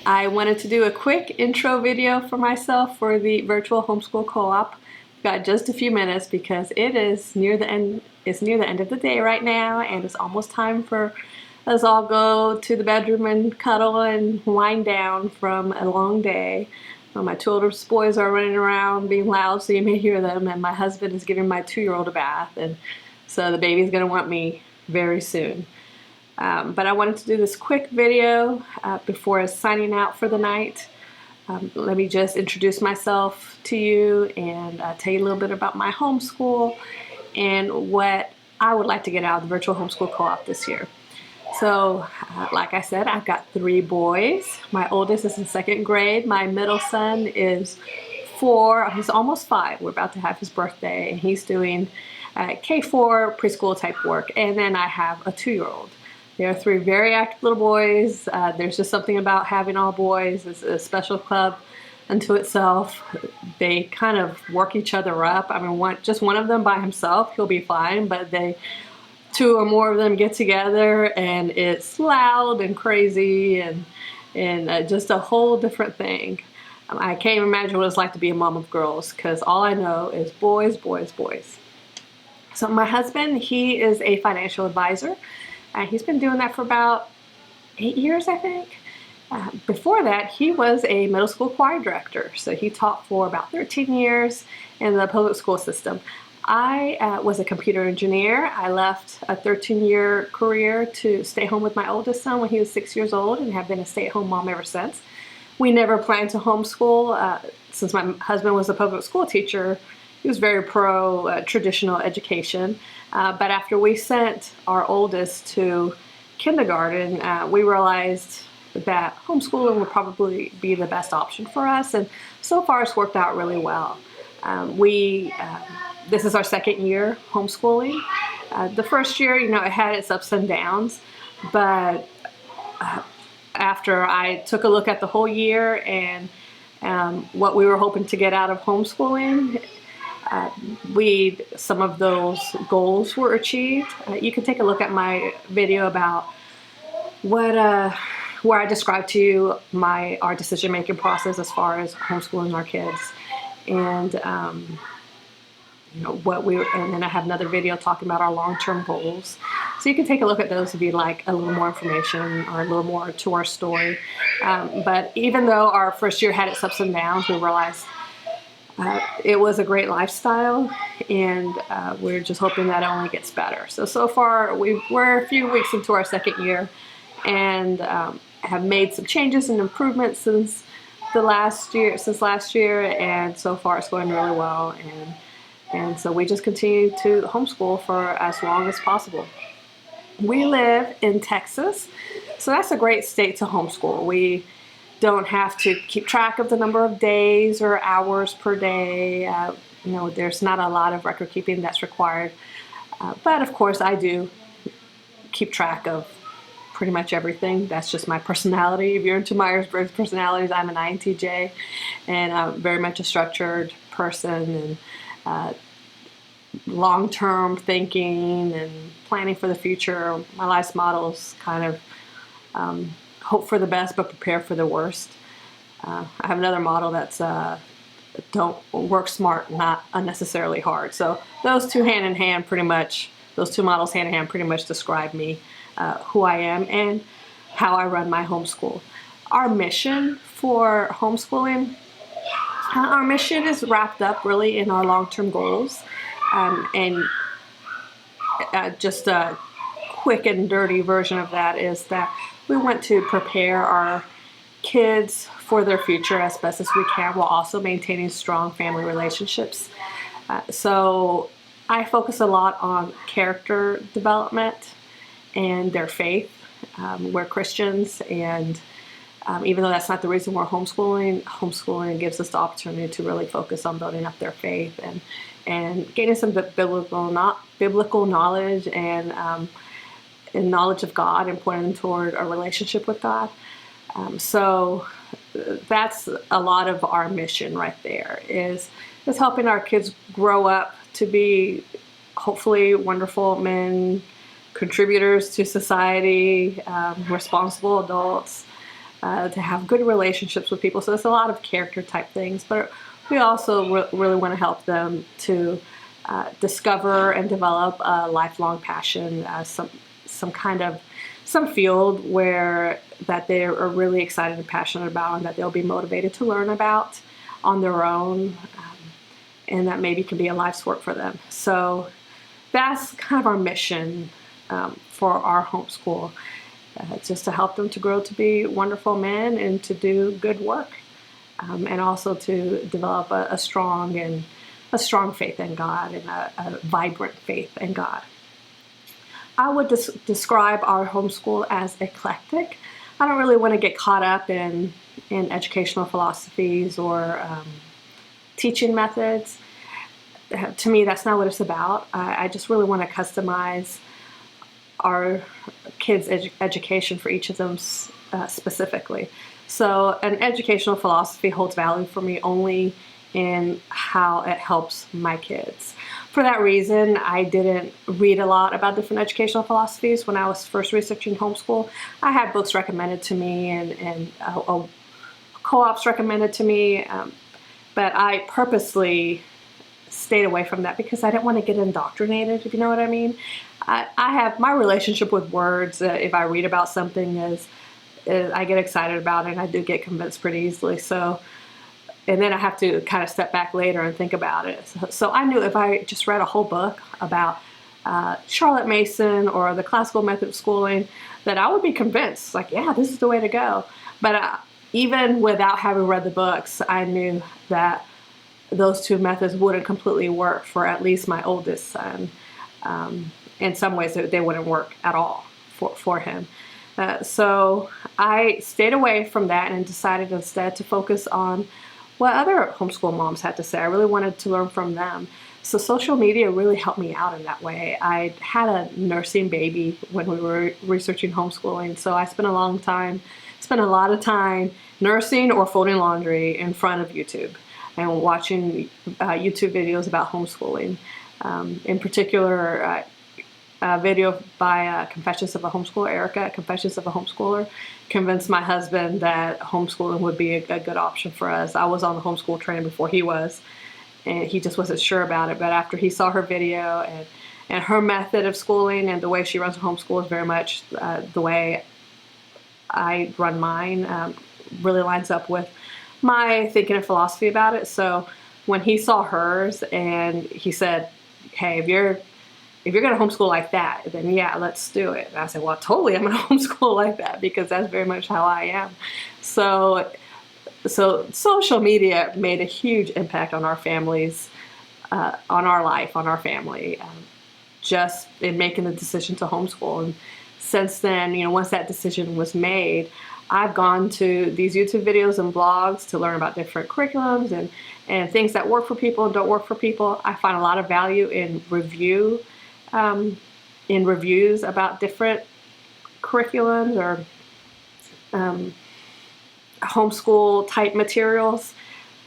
I wanted to do a quick intro video for myself for the virtual homeschool co-op. Got just a few minutes because it is near the end. It's near the end of the day right now, and it's almost time for us all go to the bedroom and cuddle and wind down from a long day. My two oldest boys are running around being loud, so you may hear them, and my husband is giving my 2-year-old a bath, and so the baby's going to want me very soon. But I wanted to do this quick video before signing out for the night. Let me just introduce myself to you and tell you a little bit about my homeschool and what I would like to get out of the virtual homeschool co-op this year. So, like I said, I've got 3 boys. My oldest is in 2nd grade. My middle son is 4. He's almost 5. We're about to have his birthday, and he's doing K4 preschool type work. And then I have a 2-year-old. They are 3 very active little boys. There's just something about having all boys. It's a special club unto itself. They kind of work each other up. I mean, just one of them by himself, he'll be fine, but 2 or more of them get together and it's loud and crazy and just a whole different thing. I can't even imagine what it's like to be a mom of girls, because all I know is boys, boys, boys. So my husband, he is a financial advisor. He's been doing that for about 8 years, I think. Before that, he was a middle school choir director. So he taught for about 13 years in the public school system. I was a computer engineer. I left a 13-year career to stay home with my oldest son when he was 6 years old, and have been a stay-at-home mom ever since. We never planned to homeschool. Since my husband was a public school teacher, he was very pro traditional education. But after we sent our oldest to kindergarten, we realized that homeschooling would probably be the best option for us, and so far it's worked out really well. This is our 2nd year homeschooling. The first year, it had its ups and downs, but after I took a look at the whole year and what we were hoping to get out of homeschooling, some of those goals were achieved. You can take a look at my video about where I described to you our decision-making process as far as homeschooling our kids, and and then I have another video talking about our long-term goals. So you can take a look at those if you'd like a little more information or a little more to our story. But even though our first year had its ups and downs, we realized it was a great lifestyle, and we're just hoping that it only gets better. So far, we're a few weeks into our 2nd year, and have made some changes and improvements since last year, and so far it's going really well. And so we just continue to homeschool for as long as possible. We live in Texas, so that's a great state to homeschool. We don't have to keep track of the number of days or hours per day. There's not a lot of record keeping that's required. But of course, I do keep track of pretty much everything. That's just my personality. If you're into Myers-Briggs personalities, I'm an INTJ, and I'm very much a structured person, and long-term thinking and planning for the future. My life's models kind of hope for the best but prepare for the worst. I have another model that's don't work smart, not unnecessarily hard. So those two models hand in hand pretty much describe me, who I am, and how I run my homeschool. Our mission for homeschooling, our mission is wrapped up really in our long-term goals. And just a quick and dirty version of that is that we want to prepare our kids for their future as best as we can, while also maintaining strong family relationships. So I focus a lot on character development and their faith. We're Christians, and even though that's not the reason we're homeschooling gives us the opportunity to really focus on building up their faith and gaining some biblical knowledge and knowledge of God, and pointing them toward a relationship with God. So that's a lot of our mission right there, is helping our kids grow up to be hopefully wonderful men, contributors to society, responsible adults, to have good relationships with people. So it's a lot of character type things, but we also really want to help them to discover and develop a lifelong passion, some field where that they are really excited and passionate about, and that they'll be motivated to learn about on their own, and that maybe can be a life's work for them. So that's kind of our mission for our homeschool, just to help them to grow to be wonderful men and to do good work, and also to develop a strong faith in God, and a vibrant faith in God. I would describe our homeschool as eclectic. I don't really want to get caught up in educational philosophies or teaching methods. To me, that's not what it's about. I just really want to customize our kids' education for each of them specifically. So an educational philosophy holds value for me only in how it helps my kids. For that reason, I didn't read a lot about different educational philosophies when I was first researching homeschool. I had books recommended to me and co-ops recommended to me, but I purposely stayed away from that because I didn't want to get indoctrinated, if you know what I mean. I have my relationship with words. If I read about something, is I get excited about it, and I do get convinced pretty easily. So, and then I have to kind of step back later and think about it. So I knew if I just read a whole book about Charlotte Mason or the classical method of schooling, that I would be convinced, like, yeah, this is the way to go. But even without having read the books, I knew that those two methods wouldn't completely work for at least my oldest son. In some ways, they wouldn't work at all for him. So I stayed away from that and decided instead to focus on what other homeschool moms had to say. I really wanted to learn from them. So social media really helped me out in that way. I had a nursing baby when we were researching homeschooling, so I spent a lot of time nursing or folding laundry in front of YouTube and watching YouTube videos about homeschooling. In particular, a video by Confessions of a Homeschooler, Erica, Confessions of a Homeschooler, convinced my husband that homeschooling would be a good option for us. I was on the homeschool train before he was, and he just wasn't sure about it. But after he saw her video and her method of schooling and the way she runs her homeschool is very much the way I run mine, really lines up with my thinking and philosophy about it. So when he saw hers and he said, hey, if you're going to homeschool like that, then yeah, let's do it. And I said, well, totally, I'm going to homeschool like that because that's very much how I am. So social media made a huge impact on our families, on our life, on our family, just in making the decision to homeschool. And since then, once that decision was made, I've gone to these YouTube videos and blogs to learn about different curriculums and things that work for people and don't work for people. I find a lot of value in reviews about different curriculums or homeschool type materials,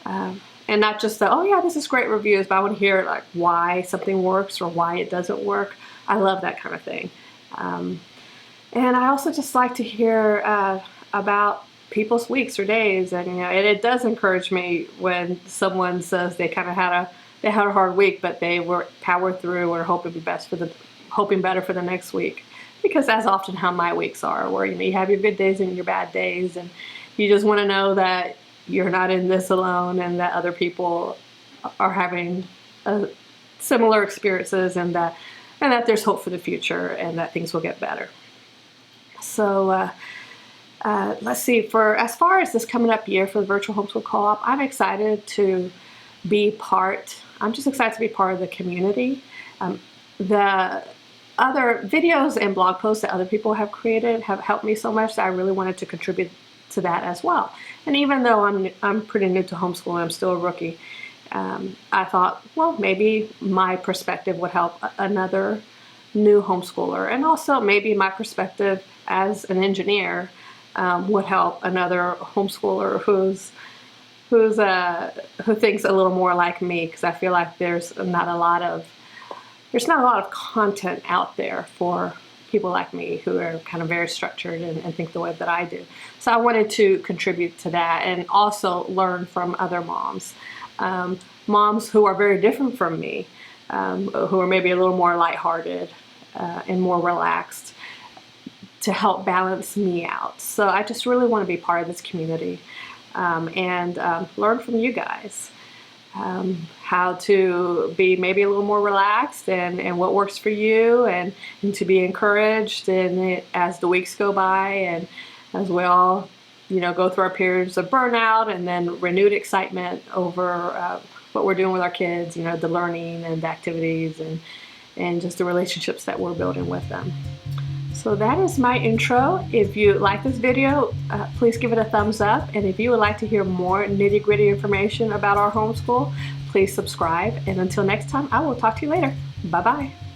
and not just the, oh yeah, this is great reviews, but I want to hear like why something works or why it doesn't work. I love that kind of thing. And I also just like to hear about people's weeks or days, and and it does encourage me when someone says they kind of had a hard week, but they were powered through or hoping better for the next week, because that's often how my weeks are, where you have your good days and your bad days, and you just want to know that you're not in this alone and that other people are having similar experiences, and that there's hope for the future and that things will get better. So let's see, for as far as this coming up year for the Virtual Homeschool Co-op, I'm just excited to be part of the community. The other videos and blog posts that other people have created have helped me so much that I really wanted to contribute to that as well. And even though I'm pretty new to homeschooling, I'm still a rookie, I thought, well, maybe my perspective would help another new homeschooler, and also maybe my perspective as an engineer would help another homeschooler who thinks a little more like me, because I feel like there's not a lot of content out there for people like me who are kind of very structured and think the way that I do. So I wanted to contribute to that and also learn from other moms. Moms who are very different from me, who are maybe a little more lighthearted and more relaxed, to help balance me out. So I just really want to be part of this community and learn from you guys. How to be maybe a little more relaxed and what works for you, and to be encouraged and as the weeks go by, and as we all go through our periods of burnout and then renewed excitement over what we're doing with our kids, the learning and the activities and just the relationships that we're building with them. So that is my intro. If you like this video, please give it a thumbs up. And if you would like to hear more nitty-gritty information about our homeschool, please subscribe. And until next time, I will talk to you later. Bye-bye.